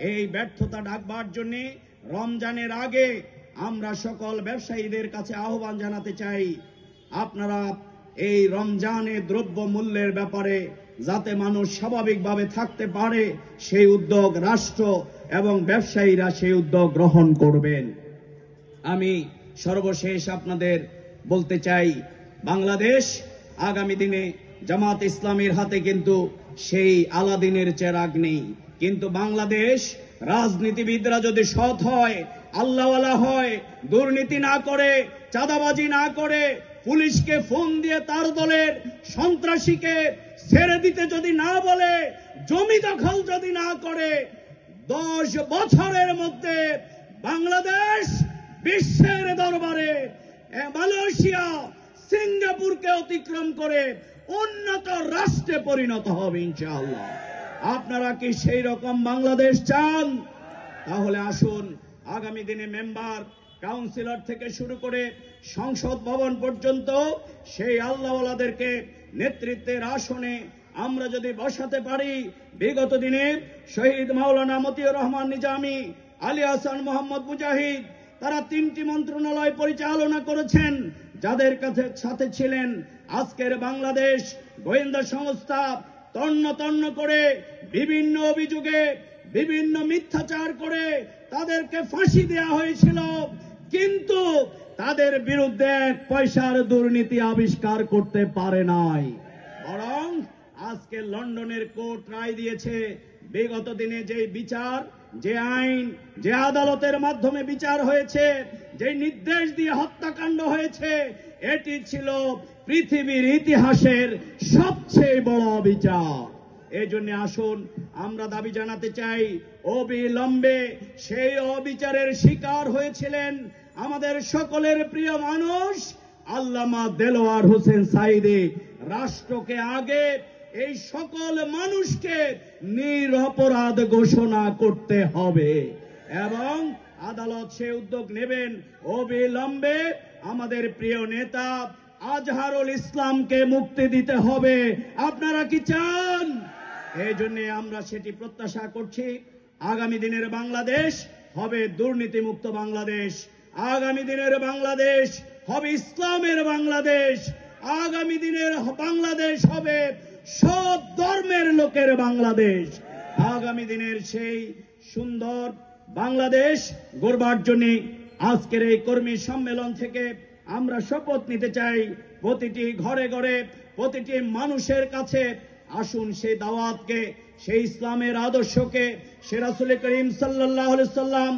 এই ব্যর্থতা ঢাকবার জন্য রমজানের আগে আমরা সকল ব্যবসায়ীদের কাছে আহ্বান জানাতে চাই, আপনারা এই রমজানে দ্রব্য মূল্যের ব্যাপারে যাতে মানুষ স্বাভাবিকভাবে থাকতে পারে সেই উদ্যোগ রাষ্ট্র এবং ব্যবসায়ীরা সেই উদ্যোগ গ্রহণ করবেন। আমি সর্বশেষ আপনাদের বলতে চাই, বাংলাদেশ আগামী দিনে জামাত ইসলামের হাতে কিন্তু সেই আলাদিনের চেরাগ নেই, কিন্তু বাংলাদেশ রাজনীতিবিদরা যদি সৎ হয়, আল্লাহওয়ালা হয়, দুর্নীতি না করে, চাঁদাবাজি না করে, পুলিশকে ফোন দিয়ে তার দলের সন্ত্রাসীকে ছেড়ে দিতে যদি না বলে, জমি দখল যদি না করে, 10 বছরের মধ্যে বাংলাদেশ বিশ্বের দরবারে মালয়েশিয়া, সিঙ্গাপুরকে অতিক্রম করে উন্নত রাষ্ট্রে পরিণত হবে ইনশাআল্লাহ। আপনারা কি সেই রকম বাংলাদেশ চান? তাহলে আসুন আগামী দিনে মেম্বার, কাউন্সিলর থেকে শুরু করে সংসদ ভবন পর্যন্ত সেই আল্লাহওয়ালাদেরকে নেতৃত্বের আসনে আমরা যদি বসাতে পারি, বিগত দিনে শহীদ মাওলানা মতিউর রহমান নিজামী, আলী হাসান মোহাম্মদ মুজাহিদ, তারা 3টি মন্ত্রণালয় পরিচালনা করেছেন, যাদের কাছে সাথে ছিলেন আজকের বাংলাদেশ গোয়েন্দা সংস্থা তন্ন তন্ন করে বিভিন্ন অভিযোগে বিভিন্ন মিথ্যাচার করে তাদেরকে ফাঁসি দেওয়া হয়েছিল, কিন্তু তাদের বিরুদ্ধে 1 পয়সার দুর্নীতি আবিষ্কার করতে পারে নাই। বরং আজকে লন্ডনের কোর্ট রায় দিয়েছে, বিগত দিনে যে বিচার, যে আইন, যে আদালতের মাধ্যমে বিচার হয়েছে, যে নির্দেশ দিয়ে হত্যাকাণ্ড হয়েছে, এটি ছিল পৃথিবীর ইতিহাসের সবচেয়ে বড় বিচার। এই জন্য আসুন আমরা দাবি জানাতে চাই, অবিলম্বে সেই অবিচারের শিকার হয়েছিলেন আমাদের সকলের প্রিয় মানুষ আল্লামা দেলোয়ার হোসেন সাঈদী। রাষ্ট্রকে আগে এই সকল মানুষকে নিরপরাধ ঘোষণা করতে হবে এবং আদালত সে উদ্যোগ নেবেন। অবিলম্বে আমাদের প্রিয় নেতা আজহারুল ইসলামকে মুক্তি দিতে হবে। আপনারা কি চান? এই জন্য আমরা সেটি প্রত্যাশা করছি। আগামী দিনের বাংলাদেশ হবে দুর্নীতিমুক্ত বাংলাদেশ, আগামী দিনের বাংলাদেশ হবে ইসলামের বাংলাদেশ, আগামী দিনের বাংলাদেশ হবে সব ধর্মের লোকের বাংলাদেশ। আগামী দিনের সেই সুন্দর বাংলাদেশ গড়বার জন্য আজকের এই কর্মী সম্মেলন থেকে আমরা শপথ নিতে চাই, প্রতিটি ঘরে ঘরে, প্রতিটি মানুষের কাছে আসুন সেই দাওয়াতকে, সেই ইসলামের আদর্শকে, সে রাসূল করিম সাল্লাল্লাহু আলাইহি সাল্লাম